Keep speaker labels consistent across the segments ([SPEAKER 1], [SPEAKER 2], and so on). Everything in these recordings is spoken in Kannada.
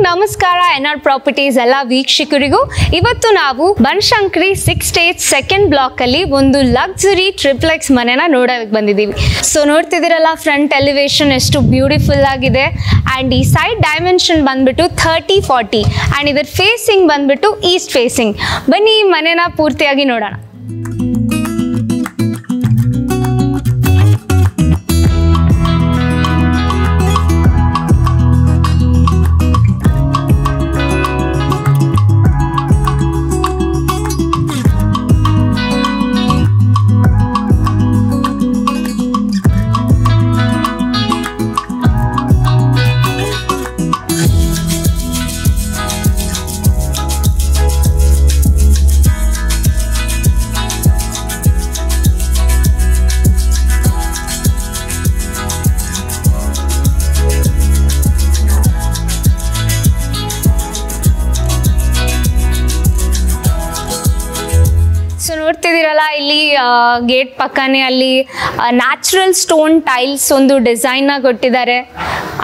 [SPEAKER 1] ನಮಸ್ಕಾರ ಎನ್ಆರ್ ಪ್ರಾಪರ್ಟೀಸ್ ಎಲ್ಲ ವೀಕ್ಷಕರಿಗೂ. ಇವತ್ತು ನಾವು ಬನಶಂಕರಿ 6 ಸ್ಟೇಜ್ ಸೆಕೆಂಡ್ ಬ್ಲಾಕ್ ಅಲ್ಲಿ ಒಂದು ಲಕ್ಸುರಿ ಟ್ರಿಪ್ಲೆಕ್ಸ್ ಮನೆನ ನೋಡೋಕೆ ಬಂದಿದ್ದೀವಿ. ಸೊ ನೋಡ್ತಿದ್ದೀರಲ್ಲ, ಫ್ರಂಟ್ ಎಲಿವೇಶನ್ ಎಷ್ಟು ಬ್ಯೂಟಿಫುಲ್ ಆಗಿದೆ. ಆ್ಯಂಡ್ ಈ ಸೈಡ್ ಡೈಮೆನ್ಷನ್ ಬಂದ್ಬಿಟ್ಟು 30-40 ಆ್ಯಂಡ್ ಇದರ ಫೇಸಿಂಗ್ ಬಂದ್ಬಿಟ್ಟು ಈಸ್ಟ್ ಫೇಸಿಂಗ್. ಬನ್ನಿ ಈ ಮನೆನ ಪೂರ್ತಿಯಾಗಿ ನೋಡೋಣ. ಸೊ ನೋಡ್ತಿದ್ದೀರಲ್ಲ, ಇಲ್ಲಿ ಗೇಟ್ ಪಕ್ಕನೇ ಅಲ್ಲಿ ನ್ಯಾಚುರಲ್ ಸ್ಟೋನ್ ಟೈಲ್ಸ್ ಒಂದು ಡಿಸೈನ್ನ ಕೊಟ್ಟಿದ್ದಾರೆ.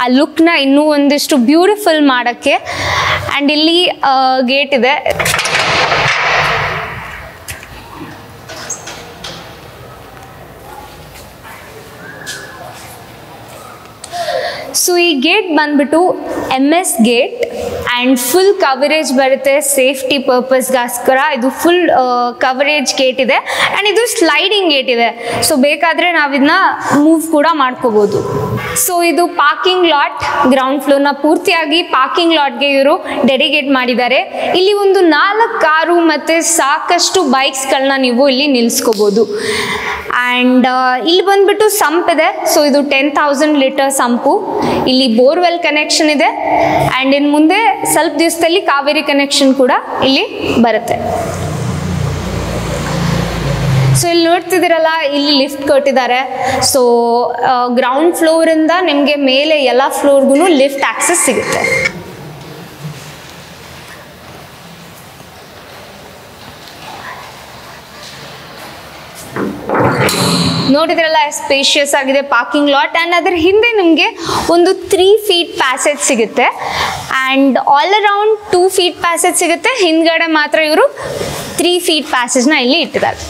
[SPEAKER 1] ಆ ಲುಕ್ನ ಇನ್ನೂ ಒಂದಿಷ್ಟು ಬ್ಯೂಟಿಫುಲ್ ಮಾಡೋಕ್ಕೆ. ಆ್ಯಂಡ್ ಇಲ್ಲಿ ಗೇಟ್ ಇದೆ. ಸೊ ಈ ಗೇಟ್ ಬಂದ್ಬಿಟ್ಟು MS gate and full coverage ಬರುತ್ತೆ. ಸೇಫ್ಟಿ ಪರ್ಪಸ್ಗೋಸ್ಕರ ಇದು ಫುಲ್ ಕವರೇಜ್ ಗೇಟ್ ಇದೆ. ಆ್ಯಂಡ್ ಇದು ಸ್ಲೈಡಿಂಗ್ ಗೇಟ್ ಇದೆ. ಸೊ ಬೇಕಾದರೆ ನಾವಿದನ್ನ ಮೂವ್ ಕೂಡ ಮಾಡ್ಕೋಬೋದು. ಸೊ ಇದು ಪಾರ್ಕಿಂಗ್ ಲಾಟ್, ಗ್ರೌಂಡ್ ಫ್ಲೋರ್ನ ಪೂರ್ತಿಯಾಗಿ ಪಾರ್ಕಿಂಗ್ ಲಾಟ್ಗೆ ಇವರು ಡೆಡಿಕೇಟ್ ಮಾಡಿದ್ದಾರೆ. ಇಲ್ಲಿ ಒಂದು 4 ಕಾರು ಮತ್ತು ಸಾಕಷ್ಟು ಬೈಕ್ಸ್ಗಳನ್ನ ನೀವು ಇಲ್ಲಿ ನಿಲ್ಲಿಸ್ಕೋಬೋದು. ಆ್ಯಂಡ್ ಇಲ್ಲಿ ಬಂದ್ಬಿಟ್ಟು ಸಂಪ್ ಇದೆ. ಸೊ ಇದು 10,000 ಲೀಟರ್ ಸಂಪು. ಇಲ್ಲಿ ಬೋರ್ವೆಲ್ ಕನೆಕ್ಷನ್ ಇದೆ. ಆ್ಯಂಡ್ ಇನ್ನು ಮುಂದೆ ಸ್ವಲ್ಪ ದಿವಸದಲ್ಲಿ ಕಾವೇರಿ ಕನೆಕ್ಷನ್ ಕೂಡ ಇಲ್ಲಿ ಬರುತ್ತೆ. ಸೊ ಇಲ್ಲಿ ನೋಡ್ತಿದ್ದೀರಲ್ಲ, ಇಲ್ಲಿ ಲಿಫ್ಟ್ ಕೊಟ್ಟಿದ್ದಾರೆ. ಸೊ ಗ್ರೌಂಡ್ ಫ್ಲೋರಿಂದ ನಿಮಗೆ ಮೇಲೆ ಎಲ್ಲ ಫ್ಲೋರ್ಗೂ ಲಿಫ್ಟ್ ಆಕ್ಸೆಸ್ ಸಿಗುತ್ತೆ. ನೋಡಿದ್ರಲ್ಲ, ಸ್ಪೇಷಿಯಸ್ ಆಗಿದೆ ಪಾರ್ಕಿಂಗ್ ಲಾಟ್. ಆ್ಯಂಡ್ ಅದರ ಹಿಂದೆ ನಿಮಗೆ ಒಂದು 3 ಫೀಟ್ ಪ್ಯಾಸೇಜ್ ಸಿಗುತ್ತೆ. And all around 2 feet passage ಸಿಗುತ್ತೆ. ಹಿಂದ್ಗಡೆ ಮಾತ್ರ ಇವರು 3 ಫೀಟ್ ಪ್ಯಾಸೇಜ್ನ ಇಲ್ಲಿ ಇಟ್ಟಿದ್ದಾರೆ.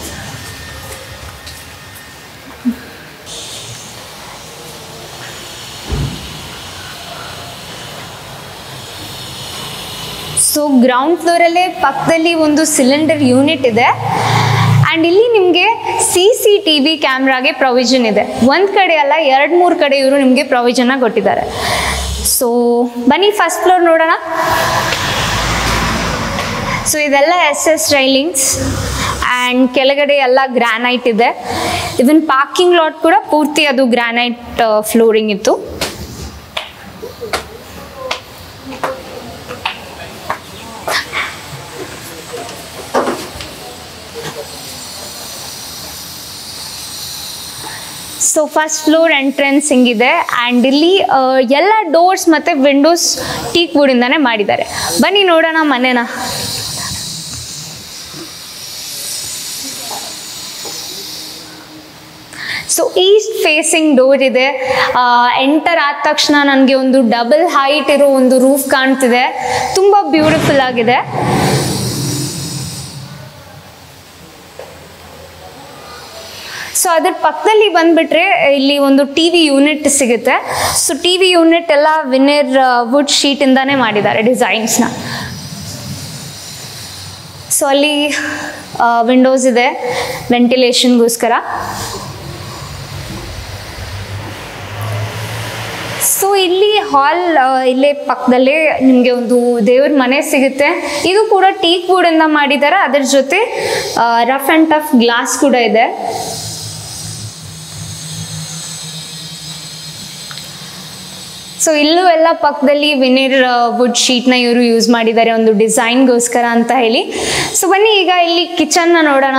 [SPEAKER 1] ಸೊ ಗ್ರೌಂಡ್ ಫ್ಲೋರಲ್ಲೇ ಪಕ್ಕದಲ್ಲಿ ಒಂದು ಸಿಲಿಂಡರ್ ಯೂನಿಟ್ ಇದೆ. ಆ್ಯಂಡ್ ಇಲ್ಲಿ ನಿಮಗೆ CCTV ಕ್ಯಾಮ್ರಾಗೆ ಪ್ರೊವಿಷನ್ ಇದೆ. ಒಂದು ಕಡೆ ಅಲ್ಲ, 2-3 ಕಡೆ ಇವರು ನಿಮಗೆ ಪ್ರೊವಿಷನ್ನ ಕೊಟ್ಟಿದ್ದಾರೆ. ಸೊ ಬನ್ನಿ ಫಸ್ಟ್ ಫ್ಲೋರ್ ನೋಡೋಣ. ಸೊ ಇದೆಲ್ಲ SS ರೈಲಿಂಗ್ಸ್ ಆ್ಯಂಡ್ ಕೆಳಗಡೆ ಎಲ್ಲ ಗ್ರಾನೈಟ್ ಇದೆ. ಇವನ್ ಪಾರ್ಕಿಂಗ್ ಲಾಟ್ ಕೂಡ ಪೂರ್ತಿ ಅದು ಗ್ರಾನೈಟ್ ಫ್ಲೋರಿಂಗ್ ಇತ್ತು. ಸೊ ಫಸ್ಟ್ ಫ್ಲೋರ್ ಎಂಟ್ರೆನ್ಸ್ ಹಿಂಗಿದೆ. ಆ್ಯಂಡ್ ಇಲ್ಲಿ ಎಲ್ಲ ಡೋರ್ಸ್ ಮತ್ತು ವಿಂಡೋಸ್ ಟೀಕ್ ವುಡಿಂದಾನೇ ಮಾಡಿದ್ದಾರೆ. ಬನ್ನಿ ನೋಡೋಣ ಮನೆನ. ಸೊ ಈಸ್ಟ್ ಫೇಸಿಂಗ್ ಡೋರ್ ಇದೆ. ಎಂಟರ್ ಆದ ತಕ್ಷಣ ನನಗೆ ಒಂದು ಡಬಲ್ ಹೈಟ್ ಇರೋ ಒಂದು ರೂಫ್ ಕಾಣ್ತಿದೆ. ತುಂಬ ಬ್ಯೂಟಿಫುಲ್ ಆಗಿದೆ. ಸೊ ಅದ್ರ ಪಕ್ಕದಲ್ಲಿ ಬಂದ್ಬಿಟ್ರೆ ಇಲ್ಲಿ ಒಂದು TV ಯೂನಿಟ್ ಸಿಗುತ್ತೆ. ಸೊ TV ಯೂನಿಟ್ ಎಲ್ಲ ವಿನಿರ್ ವುಡ್ ಶೀಟಿಂದಾನೇ ಮಾಡಿದ್ದಾರೆ ಡಿಸೈನ್ಸ್ನ. ಸೊ ಅಲ್ಲಿ ವಿಂಡೋಸ್ ಇದೆ ವೆಂಟಿಲೇಷನ್ಗೋಸ್ಕರ. ಸೊ ಇಲ್ಲಿ ಹಾಲ್ ಇಲ್ಲೇ ಪಕ್ಕದಲ್ಲೇ ನಿಮಗೆ ಒಂದು ದೇವ್ರ ಮನೆ ಸಿಗುತ್ತೆ. ಇದು ಕೂಡ ಟೀಕ್ ವುಡಿಂದ ಮಾಡಿದ್ದಾರೆ. ಅದ್ರ ಜೊತೆ ರಫ್ ಆ್ಯಂಡ್ ಟಫ್ ಗ್ಲಾಸ್ ಕೂಡ ಇದೆ. ಸೊ ಇಲ್ಲೂ ಎಲ್ಲ ಪಕ್ಕದಲ್ಲಿ ವಿನಿರ್ ವುಡ್ ಶೀಟ್ನ ಇವರು ಯೂಸ್ ಮಾಡಿದ್ದಾರೆ ಒಂದು ಡಿಸೈನ್ಗೋಸ್ಕರ ಅಂತ ಹೇಳಿ. ಸೊ ಬನ್ನಿ ಈಗ ಇಲ್ಲಿ ಕಿಚನ್ನ ನೋಡೋಣ.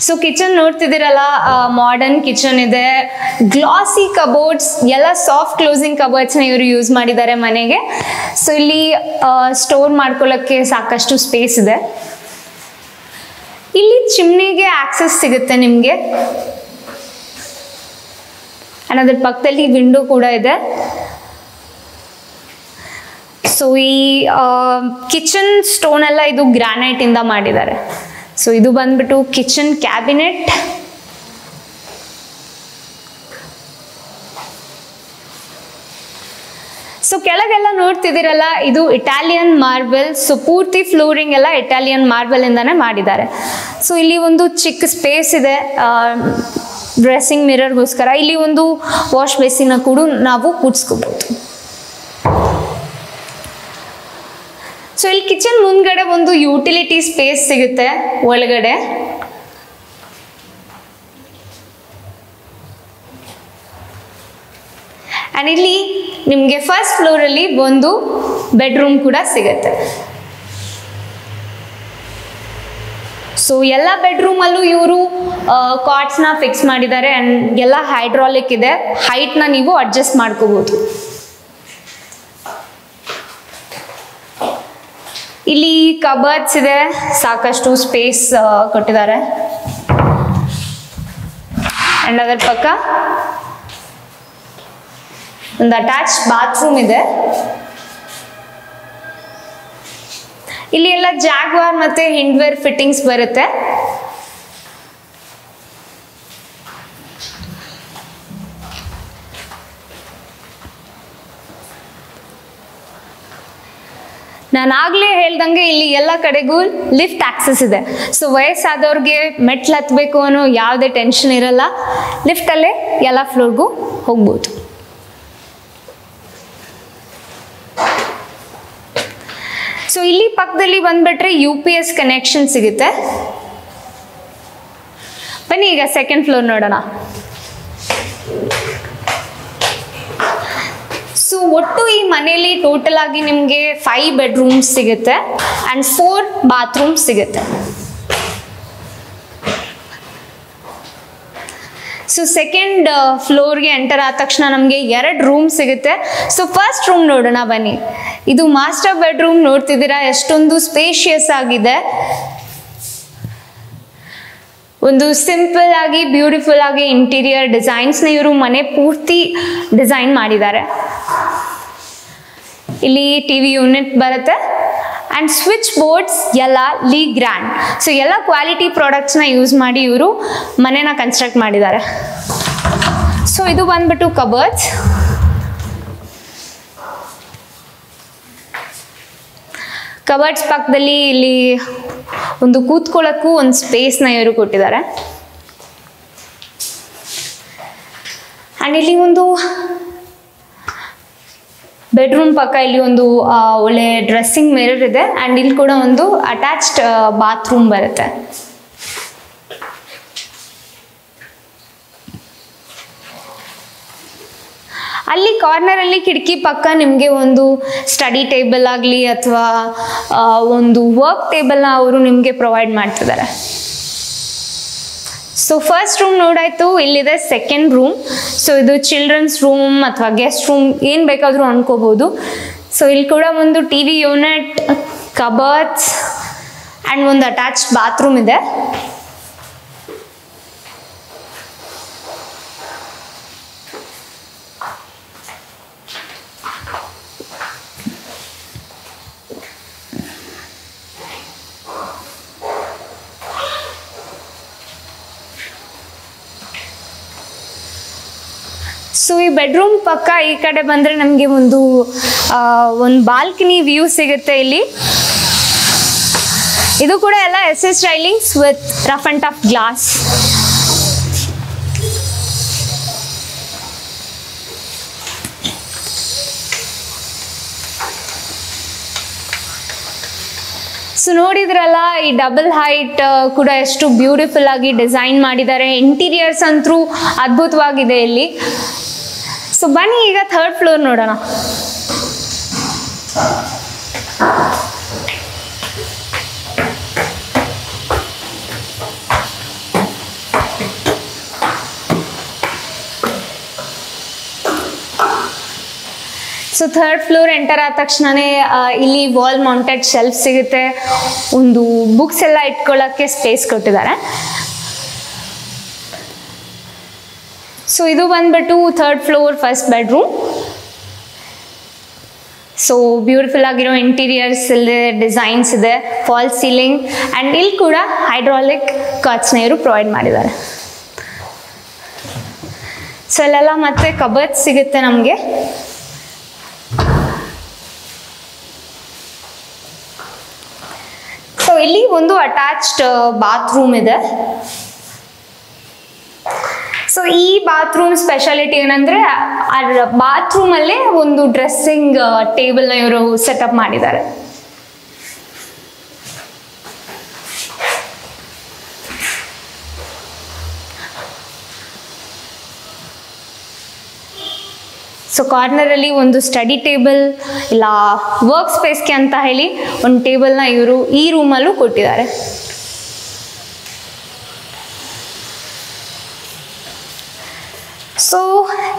[SPEAKER 1] ಸೊ ಕಿಚನ್ ನೋಡ್ತಿದ್ದೀರಲ್ಲ, ಮಾಡರ್ನ್ ಕಿಚನ್ ಇದೆ. ಗ್ಲಾಸಿ ಕಬೋರ್ಡ್ಸ್, ಎಲ್ಲ ಸಾಫ್ಟ್ ಕ್ಲೋಸಿಂಗ್ ಕಬೋರ್ಡ್ಸ್ನ ಇವರು ಯೂಸ್ ಮಾಡಿದ್ದಾರೆ ಮನೆಗೆ. ಸೊ ಇಲ್ಲಿ ಸ್ಟೋರ್ ಮಾಡ್ಕೊಳ್ಳೋಕ್ಕೆ ಸಾಕಷ್ಟು ಸ್ಪೇಸ್ ಇದೆ. ಇಲ್ಲಿ ಚಿಮ್ನಿಗೆ ಆಕ್ಸೆಸ್ ಸಿಗುತ್ತೆ ನಿಮಗೆ. ಅಂಡ್ ಅದರ ಪಕ್ಕದಲ್ಲಿ ವಿಂಡೋ ಕೂಡ ಇದೆ. ಸೊ ಈ ಕಿಚನ್ ಸ್ಟೋನ್ ಎಲ್ಲ ಇದು ಗ್ರಾನೈಟ್ ಇಂದ ಮಾಡಿದ್ದಾರೆ. ಸೊ ಇದು ಬಂದ್ಬಿಟ್ಟು ಕಿಚನ್ ಕ್ಯಾಬಿನೆಟ್. ಸೊ ಕೆಳಗೆಲ್ಲ ನೋಡ್ತಿದ್ದೀರಲ್ಲ, ಇದು ಇಟಾಲಿಯನ್ ಮಾರ್ಬಲ್. ಸೊ ಪೂರ್ತಿ ಫ್ಲೋರಿಂಗ್ ಎಲ್ಲ ಇಟಾಲಿಯನ್ ಮಾರ್ಬಲ್ ಇಂದಾನೆ ಮಾಡಿದ್ದಾರೆ. ಸೊ ಇಲ್ಲಿ ಒಂದು ಚಿಕ್ಕ ಸ್ಪೇಸ್ ಇದೆ ಡ್ರೆಸ್ಸಿಂಗ್ ಮಿರರ್ಗೋಸ್ಕರ. ಇಲ್ಲಿ ಒಂದು ವಾಶ್ ಬೇಸಿನ ಕೂಡ ನಾವು ಕೂಡಿಸ್ಕೋಬಹುದು. ಸೊ ಇಲ್ಲಿ ಕಿಚನ್ ಮುಂದ್ಗಡೆ ಒಂದು ಯುಟಿಲಿಟಿ ಸ್ಪೇಸ್ ಸಿಗುತ್ತೆ ಒಳಗಡೆ. ಆ್ಯಂಡ್ ಇಲ್ಲಿ ನಿಮಗೆ ಫಸ್ಟ್ ಫ್ಲೋರಲ್ಲಿ ಒಂದು ಬೆಡ್ರೂಮ್ ಕೂಡ ಸಿಗುತ್ತೆ. ಸೊ ಎಲ್ಲ ಬೆಡ್ರೂಮಲ್ಲೂ ಇವರು ಕಾಟ್ಸ್ನ ಫಿಕ್ಸ್ ಮಾಡಿದ್ದಾರೆ. ಆ್ಯಂಡ್ ಎಲ್ಲ ಹೈಡ್ರಾಲಿಕ್ ಇದೆ. ಹೈಟ್ನ ನೀವು ಅಡ್ಜಸ್ಟ್ ಮಾಡ್ಕೋಬೋದು. ಇಲ್ಲಿ ಕಬರ್ಡ್ಸ್ ಇದೆ, ಸಾಕಷ್ಟು ಸ್ಪೇಸ್ ಕೊಟ್ಟಿದ್ದಾರೆ. ಆ್ಯಂಡ್ ಅದರ ಪಕ್ಕ ಒಂದು ಅಟ್ಯಾಚ್ ಬಾತ್ರೂಮ್ ಇದೆ. ಇಲ್ಲಿ ಎಲ್ಲ ಜಾಗ್ವಾರ್ ಮತ್ತೆ ಹಿಂಡ್ವೇರ್ ಫಿಟ್ಟಿಂಗ್ಸ್ ಬರುತ್ತೆ. ನಾನು ಆಗ್ಲೇ ಹೇಳ್ದಂಗೆ ಇಲ್ಲಿ ಎಲ್ಲ ಕಡೆಗೂ ಲಿಫ್ಟ್ ಆಕ್ಸೆಸ್ ಇದೆ. ಸೊ ವಯಸ್ಸಾದವ್ರಿಗೆ ಮೆಟ್ಲು ಹತ್ತಬೇಕು ಅನ್ನೋ ಯಾವುದೇ ಟೆನ್ಷನ್ ಇರಲ್ಲ. ಲಿಫ್ಟಲ್ಲೇ ಎಲ್ಲ ಫ್ಲೋರ್ಗೂ ಹೋಗ್ಬೋದು. ಸೊ ಇಲ್ಲಿ ಪಕ್ಕದಲ್ಲಿ ಬಂದ್ಬಿಟ್ರೆ UPS ಕನೆಕ್ಷನ್ ಸಿಗುತ್ತೆ. ಬನ್ನಿ ಈಗ ಸೆಕೆಂಡ್ ಫ್ಲೋರ್ ನೋಡೋಣ. ಸೊ ಒಟ್ಟು ಈ ಮನೆಯಲ್ಲಿ ಟೋಟಲ್ ಆಗಿ ನಿಮಗೆ 5 ಬೆಡ್ರೂಮ್ಸ್ ಸಿಗುತ್ತೆ ಆ್ಯಂಡ್ 4 ಬಾತ್ರೂಮ್ಸ್ ಸಿಗುತ್ತೆ. ಸೊ ಸೆಕೆಂಡ್ ಫ್ಲೋರ್ಗೆ ಎಂಟರ್ ಆದ ತಕ್ಷಣ ನಮಗೆ 2 ರೂಮ್ ಸಿಗುತ್ತೆ. ಸೊ ಫಸ್ಟ್ ರೂಮ್ ನೋಡೋಣ ಬನ್ನಿ. ಇದು ಮಾಸ್ಟರ್ ಬೆಡ್ರೂಮ್. ನೋಡ್ತಿದ್ದೀರಾ ಎಷ್ಟೊಂದು ಸ್ಪೇಷಿಯಸ್ ಆಗಿದೆ. ಒಂದು ಸಿಂಪಲ್ ಆಗಿ ಬ್ಯೂಟಿಫುಲ್ ಆಗಿ ಇಂಟೀರಿಯರ್ ಡಿಸೈನ್ಸ್ನ ಇವರು ಮನೆ ಪೂರ್ತಿ ಡಿಸೈನ್ ಮಾಡಿದ್ದಾರೆ. ಇಲ್ಲಿ TV ಯೂನಿಟ್ ಬರುತ್ತೆ ಆ್ಯಂಡ್ ಸ್ವಿಚ್ ಬೋರ್ಡ್ಸ್ ಎಲ್ಲ ಲೀ ಗ್ರ್ಯಾಂಡ್. ಸೊ ಎಲ್ಲ ಕ್ವಾಲಿಟಿ ಪ್ರಾಡಕ್ಟ್ಸ್ನ ಯೂಸ್ ಮಾಡಿ ಇವರು ಮನೆನ ಕನ್ಸ್ಟ್ರಕ್ಟ್ ಮಾಡಿದ್ದಾರೆ. ಸೊ ಇದು ಬಂದ್ಬಿಟ್ಟು ಕಬರ್ಡ್ಸ್. ಕಬರ್ಡ್ಸ್ ಪಕ್ಕದಲ್ಲಿ ಇಲ್ಲಿ ಒಂದು ಕೂತ್ಕೊಳ್ಳೋಕ್ಕೂ ಒಂದು ಸ್ಪೇಸ್ನ ಇವರು ಕೊಟ್ಟಿದ್ದಾರೆ. ಆ್ಯಂಡ್ ಇಲ್ಲಿ ಒಂದು ಬೆಡ್ರೂಮ್ ಪಕ್ಕ ಇಲ್ಲಿ ಒಂದು ಒಳ್ಳೆ ಡ್ರೆಸ್ಸಿಂಗ್ ಮಿರರ್ ಇದೆ. ಆ್ಯಂಡ್ ಇಲ್ಲಿ ಕೂಡ ಒಂದು ಅಟ್ಯಾಚ್ಡ್ ಬಾತ್ರೂಮ್ ಬರುತ್ತೆ. ಅಲ್ಲಿ ಕಾರ್ನರಲ್ಲಿ ಕಿಟಕಿ ಪಕ್ಕ ನಿಮಗೆ ಒಂದು ಸ್ಟಡಿ ಟೇಬಲ್ ಆಗಲಿ ಅಥವಾ ಒಂದು ವರ್ಕ್ ಟೇಬಲ್ನ ಅವರು ನಿಮಗೆ ಪ್ರೊವೈಡ್ ಮಾಡ್ತಿದ್ದಾರೆ. ಸೊ ಫಸ್ಟ್ ರೂಮ್ ನೋಡಾಯ್ತು. ಇಲ್ಲಿದೆ ಸೆಕೆಂಡ್ ರೂಮ್. ಸೊ ಇದು ಚಿಲ್ಡ್ರನ್ಸ್ ರೂಮ್ ಅಥವಾ ಗೆಸ್ಟ್ ರೂಮ್ ಏನು ಬೇಕಾದರೂ ಅನ್ಕೋಬೋದು. ಸೊ ಇಲ್ಲಿ ಕೂಡ ಒಂದು TV ಯೂನಿಟ್, ಕಬರ್ಡ್ಸ್ ಆ್ಯಂಡ್ ಒಂದು ಅಟ್ಯಾಚ್ ಬಾತ್ರೂಮ್ ಇದೆ. ಸೊ ಈ ಬೆಡ್ರೂಮ್ ಪಕ್ಕ ಈ ಕಡೆ ಬಂದರೆ ನಮಗೆ ಒಂದು ಬಾಲ್ಕನಿ ವ್ಯೂ ಸಿಗುತ್ತೆ. ಇಲ್ಲಿ ಇದು ಕೂಡ ಎಲ್ಲ SS railings with rough and tough glass. So ನೋಡಿದ್ರಲ್ಲ, ಈ ಡಬಲ್ ಹೈಟ್ ಕೂಡ ಎಷ್ಟು ಬ್ಯೂಟಿಫುಲ್ ಆಗಿ ಡಿಸೈನ್ ಮಾಡಿದ್ದಾರೆ. ಇಂಟೀರಿಯರ್ಸ್ ಅಂತೂ ಅದ್ಭುತವಾಗಿದೆ ಇಲ್ಲಿ. ಸೊ ಬನ್ನಿ ಈಗ ಥರ್ಡ್ ಫ್ಲೋರ್ ನೋಡೋಣ. ಸೊ ಥರ್ಡ್ ಫ್ಲೋರ್ ಎಂಟರ್ ಆದ ತಕ್ಷಣನೇ ಇಲ್ಲಿ ವಾಲ್ ಮೌಂಟೆಡ್ ಶೆಲ್ಫ್ ಸಿಗುತ್ತೆ. ಒಂದು ಬುಕ್ಸ್ ಎಲ್ಲ ಇಟ್ಕೊಳ್ಳೋಕ್ಕೆ ಸ್ಪೇಸ್ ಕೊಟ್ಟಿದ್ದಾರೆ. ಸೊ ಇದು ಬಂದ್ಬಿಟ್ಟು third floor first bedroom. So beautiful ಆಗಿರೋ ಇಂಟೀರಿಯರ್ಸ್ ಇದೆ, ಡಿಸೈನ್ಸ್ ಇದೆ, ಫಾಲ್ ಸೀಲಿಂಗ್ ಆ್ಯಂಡ್ ಇಲ್ಲಿ ಕೂಡ ಹೈಡ್ರಾಲಿಕ್ ಕಟ್ಸ್ನ ಇವರು ಪ್ರೊವೈಡ್ ಮಾಡಿದ್ದಾರೆ. ಸೊ ಇಲ್ಲೆಲ್ಲ ಮತ್ತೆ ಕಬರ್ಡ್ ಸಿಗುತ್ತೆ ನಮಗೆ. ಸೊ ಇಲ್ಲಿ ಒಂದು ಅಟ್ಯಾಚ್ಡ್ ಬಾತ್ರೂಮ್ ಇದೆ. ಸೊ ಈ ಬಾತ್ರೂಮ್ ಸ್ಪೆಷಾಲಿಟಿ ಏನಂದ್ರೆ ಬಾತ್ರೂಮ್ ಅಲ್ಲೇ ಒಂದು ಡ್ರೆಸ್ಸಿಂಗ್ ಟೇಬಲ್ನ ಇವರು ಸೆಟಪ್ ಮಾಡಿದ್ದಾರೆ. ಸೊ ಕಾರ್ನರಲ್ಲಿ ಒಂದು ಸ್ಟಡಿ ಟೇಬಲ್ ಇಲ್ಲ ವರ್ಕ್ ಸ್ಪೇಸ್ಗೆ ಅಂತ ಹೇಳಿ ಒಂದು ಟೇಬಲ್ನ ಇವರು ಈ ರೂಮಲ್ಲೂ ಕೊಟ್ಟಿದ್ದಾರೆ. ಸೊ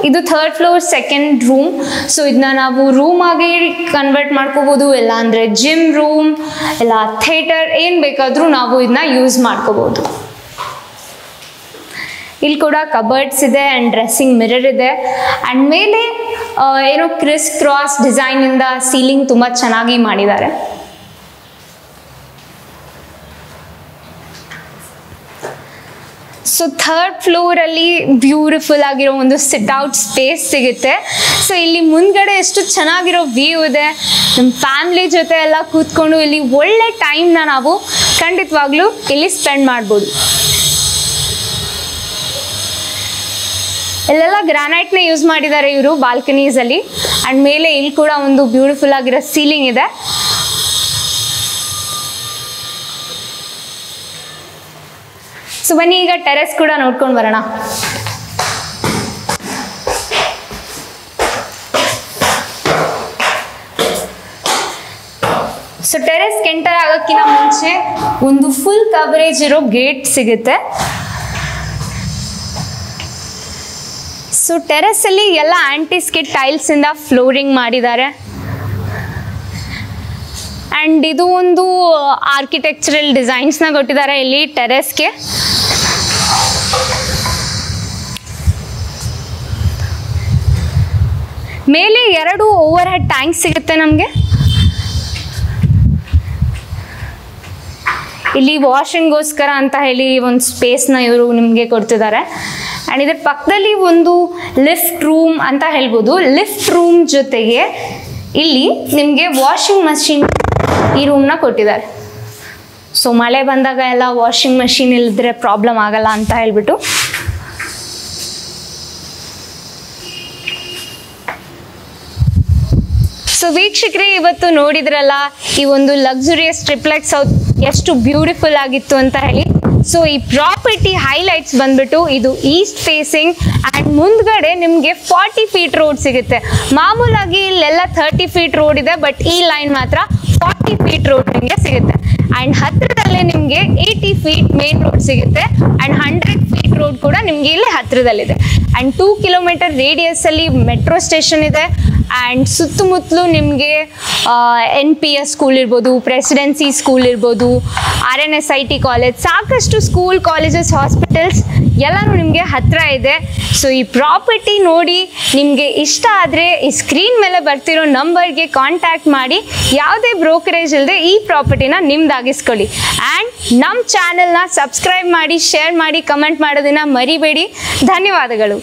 [SPEAKER 1] ಇದು 3rd floor 2nd room. So ಇದನ್ನ ನಾವು ರೂಮ್ ಆಗಿ ಕನ್ವರ್ಟ್ ಮಾಡ್ಕೋಬೋದು, ಇಲ್ಲ ಅಂದರೆ ಜಿಮ್ ರೂಮ್ ಇಲ್ಲ ಥಿಯೇಟರ್ ಏನು ಬೇಕಾದರೂ ನಾವು ಇದನ್ನ ಯೂಸ್ ಮಾಡ್ಕೋಬೋದು. ಇಲ್ಲಿ ಕೂಡ ಕಬರ್ಡ್ಸ್ ಇದೆ ಆ್ಯಂಡ್ ಡ್ರೆಸ್ಸಿಂಗ್ ಮಿರರ್ ಇದೆ ಆ್ಯಂಡ್ ಮೇಲೆ ಏನೋ ಕ್ರಿಸ್ ಕ್ರಾಸ್ ಡಿಸೈನಿಂದ ಸೀಲಿಂಗ್ ತುಂಬ ಚೆನ್ನಾಗಿ ಮಾಡಿದ್ದಾರೆ. ಸೊ 3rd ಫ್ಲೋರಲ್ಲಿ ಬ್ಯೂಟಿಫುಲ್ ಆಗಿರೋ ಒಂದು ಸಿಟ್ಔಟ್ ಸ್ಪೇಸ್ ಸಿಗುತ್ತೆ. ಸೊ ಇಲ್ಲಿ ಮುಂದ್ಗಡೆ ಎಷ್ಟು ಚೆನ್ನಾಗಿರೋ ವ್ಯೂ ಇದೆ. ನಮ್ಮ ಫ್ಯಾಮಿಲಿ ಜೊತೆ ಎಲ್ಲ ಕೂತ್ಕೊಂಡು ಇಲ್ಲಿ ಒಳ್ಳೆ ಟೈಮ್ನ ನಾವು ಖಂಡಿತವಾಗ್ಲೂ ಇಲ್ಲಿ ಸ್ಪೆಂಡ್ ಮಾಡ್ಬೋದು. ಇಲ್ಲೆಲ್ಲ ಗ್ರಾನೈಟ್ನ ಯೂಸ್ ಮಾಡಿದ್ದಾರೆ ಇವರು ಬಾಲ್ಕನೀಸಲ್ಲಿ ಆ್ಯಂಡ್ ಮೇಲೆ ಇಲ್ಲಿ ಕೂಡ ಒಂದು ಬ್ಯೂಟಿಫುಲ್ ಆಗಿರೋ ಸೀಲಿಂಗ್ ಇದೆ. ಸೊ ಬನ್ನಿ ಈಗ ಟೆರೆಸ್ ಕೂಡ ನೋಡ್ಕೊಂಡು ಬರೋಣ. ಸೊ ಟೆರೆಸ್ಗೆ ಎಂಟರ್ ಆಗೋಕ್ಕಿಂತ ಮುಂಚೆ ಒಂದು ಫುಲ್ ಕವರೇಜ್ ಇರೋ ಗೇಟ್ ಸಿಗುತ್ತೆ. ಸೊ ಟೆರೆಸಲ್ಲಿ ಎಲ್ಲ ಆಂಟಿಸ್ಕಿಟ್ ಟೈಲ್ಸಿಂದ ಫ್ಲೋರಿಂಗ್ ಮಾಡಿದ್ದಾರೆ ಆ್ಯಂಡ್ ಇದು ಒಂದು ಆರ್ಕಿಟೆಕ್ಚರಲ್ ಡಿಸೈನ್ಸ್ನ ಕೊಟ್ಟಿದ್ದಾರೆ ಇಲ್ಲಿ ಟೆರೆಸ್ಗೆ. ಮೇಲೆ 2 ಓವರ್ ಹೆಡ್ ಟ್ಯಾಂಕ್ ಸಿಗುತ್ತೆ ನಮಗೆ. ಇಲ್ಲಿ ವಾಷಿಂಗ್ಗೋಸ್ಕರ ಅಂತ ಹೇಳಿ ಒಂದು ಸ್ಪೇಸ್ನ ಇವರು ನಿಮಗೆ ಕೊಡ್ತಿದ್ದಾರೆ ಆ್ಯಂಡ್ ಇದ್ರ ಪಕ್ಕದಲ್ಲಿ ಒಂದು ಲಿಫ್ಟ್ ರೂಮ್ ಅಂತ ಹೇಳ್ಬೋದು. ಲಿಫ್ಟ್ ರೂಮ್ ಜೊತೆಗೆ ಇಲ್ಲಿ ನಿಮಗೆ ವಾಷಿಂಗ್ ಮಷಿನ್ ಈ ರೂಮ್ನ ಕೊಟ್ಟಿದ್ದಾರೆ. ಸೊ ಮಳೆ ಬಂದಾಗ ಎಲ್ಲ ವಾಷಿಂಗ್ ಮಷಿನ್ ಇಲ್ಲದ್ರೆ ಪ್ರಾಬ್ಲಮ್ ಆಗಲ್ಲ ಅಂತ ಹೇಳ್ಬಿಟ್ಟು. ಸೊ ವೀಕ್ಷಕರೇ, ಇವತ್ತು ನೋಡಿದ್ರಲ್ಲ ಈ ಒಂದು ಲಕ್ಸುರಿಯಸ್ ಟ್ರಿಪ್ಲೆಕ್ಸ್ ಹೌಸ್ ಎಷ್ಟು ಬ್ಯೂಟಿಫುಲ್ ಆಗಿತ್ತು ಅಂತ ಹೇಳಿ. ಸೊ ಈ ಪ್ರಾಪರ್ಟಿ ಹೈಲೈಟ್ಸ್ ಬಂದ್ಬಿಟ್ಟು ಇದು ಈಸ್ಟ್ ಫೇಸಿಂಗ್ ಆ್ಯಂಡ್ ಮುಂದ್ಗಡೆ ನಿಮಗೆ 40 ಫೀಟ್ ರೋಡ್ ಸಿಗುತ್ತೆ. ಮಾಮೂಲಾಗಿ ಇಲ್ಲೆಲ್ಲ 30 ಫೀಟ್ ರೋಡ್ ಇದೆ, ಬಟ್ ಈ ಲೈನ್ ಮಾತ್ರ 40 ಫೀಟ್ ರೋಡ್ ನಿಮಗೆ ಸಿಗುತ್ತೆ. ಆ್ಯಂಡ್ ಹತ್ತಿರದಲ್ಲೇ ನಿಮಗೆ 80 ಫೀಟ್ ಮೇನ್ ರೋಡ್ ಸಿಗುತ್ತೆ ಆ್ಯಂಡ್ 100 ಫೀಟ್ ರೋಡ್ ಕೂಡ ನಿಮಗೆ ಇಲ್ಲಿ ಹತ್ತಿರದಲ್ಲಿದೆ. ಆ್ಯಂಡ್ 2 ಕಿಲೋಮೀಟರ್ ರೇಡಿಯಸಲ್ಲಿ ಮೆಟ್ರೋ ಸ್ಟೇಷನ್ ಇದೆ ಆ್ಯಂಡ್ ಸುತ್ತಮುತ್ತಲು ನಿಮಗೆ NPS ಸ್ಕೂಲ್ ಇರ್ಬೋದು, ಪ್ರೆಸಿಡೆನ್ಸಿ ಸ್ಕೂಲ್ ಇರ್ಬೋದು, RNSIT ಕಾಲೇಜ್, ಸಾಕಷ್ಟು ಸ್ಕೂಲ್, ಕಾಲೇಜಸ್, ಹಾಸ್ಪಿಟಲ್ಸ್ ಎಲ್ಲನೂ ನಿಮಗೆ ಹತ್ತಿರ ಇದೆ. ಸೊ ಈ ಪ್ರಾಪರ್ಟಿ ನೋಡಿ ನಿಮಗೆ ಇಷ್ಟ ಆದರೆ ಈ ಸ್ಕ್ರೀನ್ ಮೇಲೆ ಬರ್ತಿರೋ ನಂಬರ್ಗೆ ಕಾಂಟ್ಯಾಕ್ಟ್ ಮಾಡಿ ಯಾವುದೇ ಬ್ರೋಕರೇಜ್ ಇಲ್ಲದೆ ಈ ಪ್ರಾಪರ್ಟಿನ ನಿಮ್ದಾಗಿಸ್ಕೊಳ್ಳಿ. ಆ್ಯಂಡ್ ನಮ್ಮ ಚಾನೆಲ್ನ ಸಬ್ಸ್ಕ್ರೈಬ್ ಮಾಡಿ, ಶೇರ್ ಮಾಡಿ, ಕಮೆಂಟ್ ಮಾಡೋದನ್ನು ಮರಿಬೇಡಿ. ಧನ್ಯವಾದಗಳು.